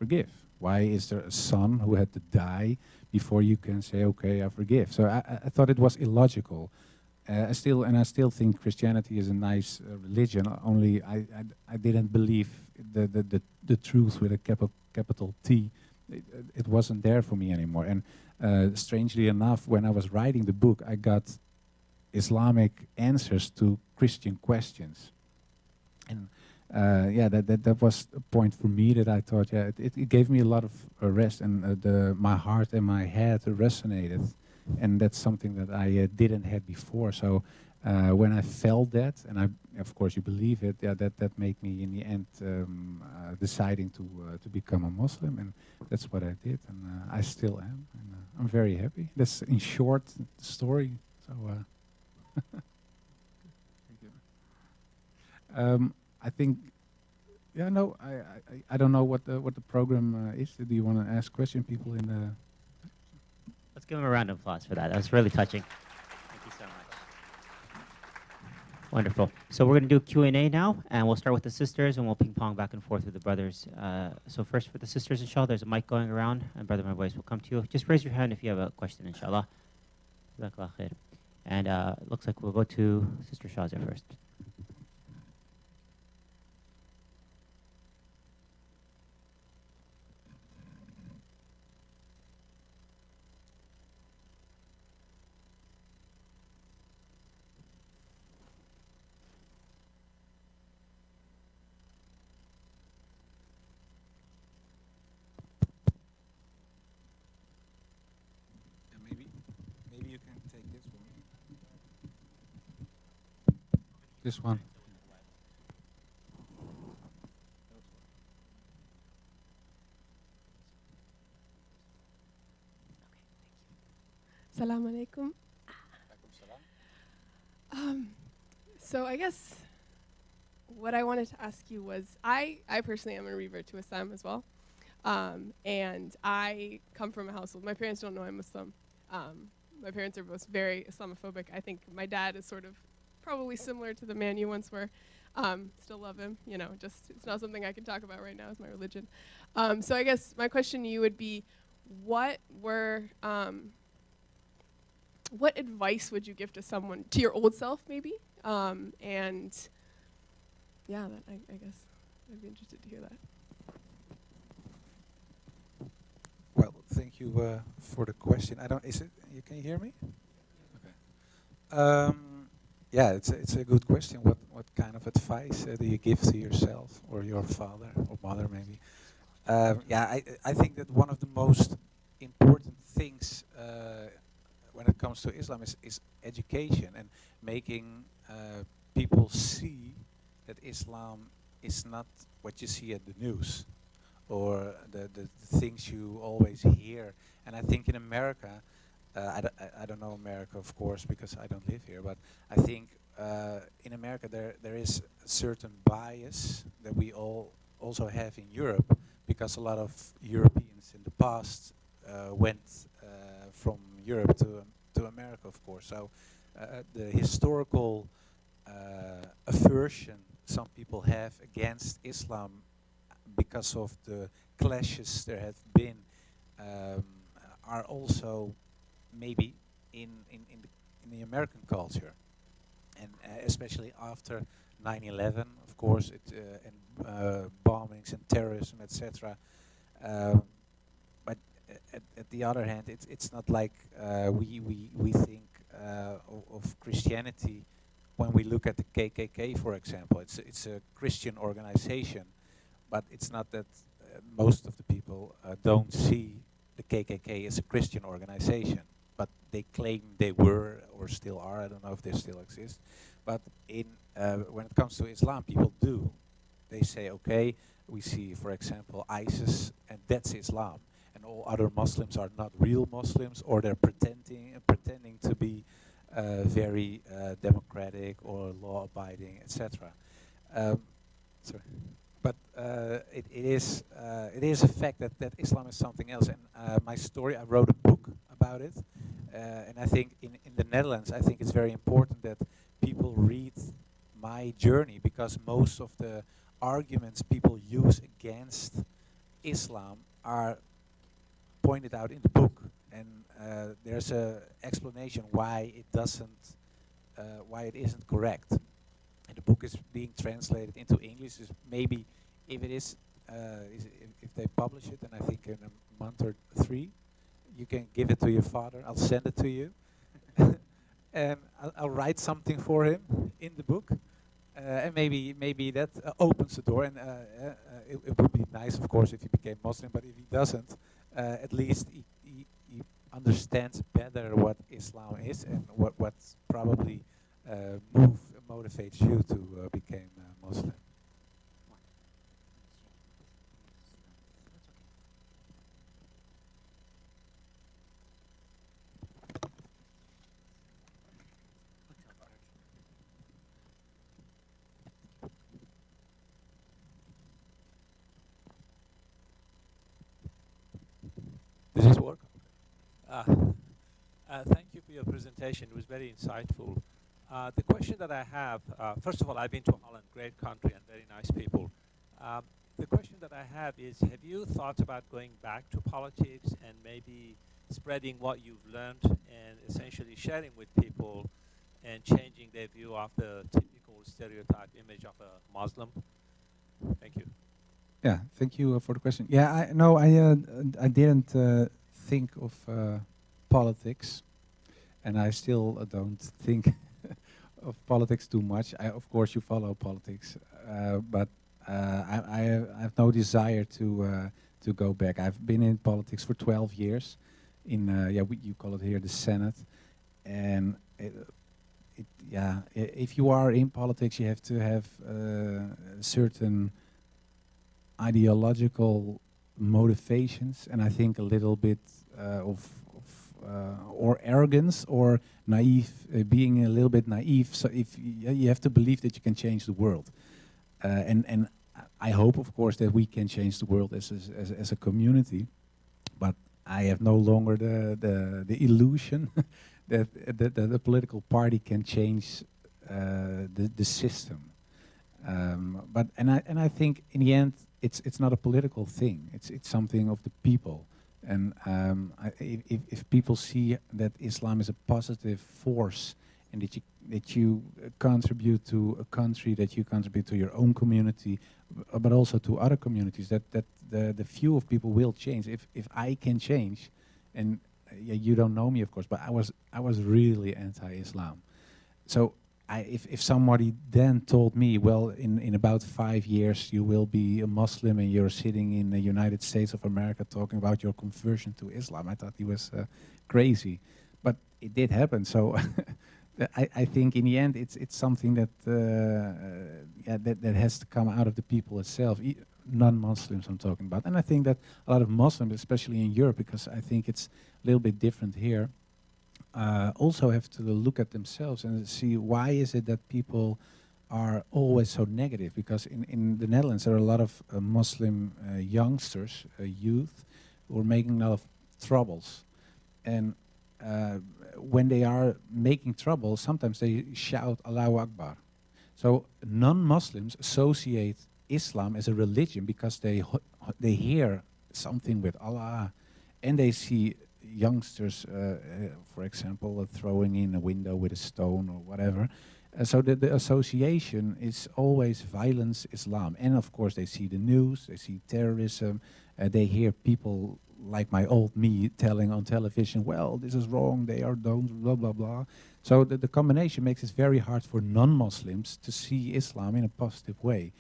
forgive? Why is there a son who had to die before you can say, okay, I forgive? So I thought it was illogical. I still think Christianity is a nice religion. Only I didn't believe the truth with a capital T. It wasn't there for me anymore. And strangely enough, when I was writing the book, I got Islamic answers to Christian questions. And yeah, that was a point for me that I thought, yeah, it gave me a lot of rest, and my heart and my head resonated, and that's something that I didn't have before. So when I felt that, and of course you believe it, yeah, that made me in the end deciding to become a Muslim, and that's what I did, and I still am, and I'm very happy. That's in short the story. So. Thank you. I think, yeah, no, I don't know what the program is. Do you want to ask question people in the? Let's give him a round of applause for that. That was really touching. Thank you so much. Wonderful. So we're going to do Q&A now, and we'll start with the sisters, and we'll ping pong back and forth with the brothers. So first for the sisters, inshallah, there's a mic going around, and Brother My Voice will come to you. Just raise your hand if you have a question, inshallah. Jazakallah khair. And looks like we'll go to Sister Shazia first. Maybe you can take this one. This one. Assalamu alaikum. So I guess what I wanted to ask you was, I personally am a revert to Islam as well. And I come from a household, my parents don't know I'm Muslim. My parents are both very Islamophobic. I think my dad is sort of probably similar to the man you once were. Still love him, you know, just it's not something I can talk about right now as my religion. So I guess my question to you would be, what advice would you give to someone, to your old self maybe? And yeah, I guess I'd be interested to hear that. Well, thank you for the question. Can you hear me? Okay. Yeah, it's a good question. What kind of advice do you give to yourself or your father or mother maybe? Yeah, I think that one of the most important things when it comes to Islam is education and making people see that Islam is not what you see at the news or the things you always hear. And I think in America, I don't know America, of course, because I don't live here, but I think in America there is a certain bias that we all also have in Europe, because a lot of Europeans in the past went from Europe to America, of course. So the historical aversion some people have against Islam because of the clashes there have been are also maybe in the American culture, and especially after 9/11, of course, and bombings and terrorism, etc. But at the other hand, it's not like we think of Christianity when we look at the KKK, for example. It's a Christian organization, but it's not that most of the people don't see the KKK as a Christian organization, but they claim they were or still are. I don't know if they still exist. But when it comes to Islam, people do. They say, okay, we see, for example, ISIS, and that's Islam, and all other Muslims are not real Muslims, or they're pretending to be very democratic or law-abiding, etc. Sorry. But it is a fact that Islam is something else. And my story, I wrote a book about it. And I think in the Netherlands, I think it's very important that people read my journey, because most of the arguments people use against Islam are pointed out in the book, and there's a explanation why it doesn't, why it isn't correct. And the book is being translated into English. Is maybe if it is, if they publish it, and I think in a month or 3, you can give it to your father. I'll send it to you, and I'll write something for him in the book. And maybe that opens the door, and it would be nice, of course, if he became Muslim. But if he doesn't, at least he understands better what Islam is and what's probably motivates you to become Muslim. Does this work? Thank you for your presentation. It was very insightful. The question that I have, first of all, I've been to Holland, great country and very nice people. The question that I have is, have you thought about going back to politics and maybe spreading what you've learned and essentially sharing with people and changing their view of the typical stereotype image of a Muslim? Thank you. Yeah, thank you for the question. Yeah, I didn't think of politics, and I still don't think of politics too much. Of course, you follow politics, but I have no desire to go back. I've been in politics for 12 years, in you call it here the Senate, and if you are in politics, you have to have certain ideological motivations, and I think a little bit or arrogance or naive, being a little bit naive. So if you have to believe that you can change the world, and I hope, of course, that we can change the world as a community, but I have no longer the illusion that the political party can change the system. But I think in the end, it's not a political thing. It's something of the people. And if people see that Islam is a positive force, and that you contribute to a country, that you contribute to your own community, but also to other communities, that the view of people will change. If I can change, and you don't know me, of course, but I was really anti-Islam. So if somebody then told me, well, in about 5 years you will be a Muslim and you're sitting in the United States of America talking about your conversion to Islam, I thought he was crazy. But it did happen. So I think in the end it's something that that has to come out of the people itself, non-Muslims I'm talking about. And I think that a lot of Muslims, especially in Europe, because I think it's a little bit different here, also have to look at themselves and see why is it that people are always so negative. Because in the Netherlands there are a lot of Muslim youngsters, youth, who are making a lot of troubles. And when they are making trouble, sometimes they shout Allahu Akbar. So non-Muslims associate Islam as a religion because they hear something with Allah, and they see youngsters, for example, throwing in a window with a stone or whatever. So the association is always violence, Islam. And of course they see the news, they see terrorism, they hear people like my old me telling on television, well, this is wrong, they are don't, blah, blah, blah. So the combination makes it very hard for non-Muslims to see Islam in a positive way.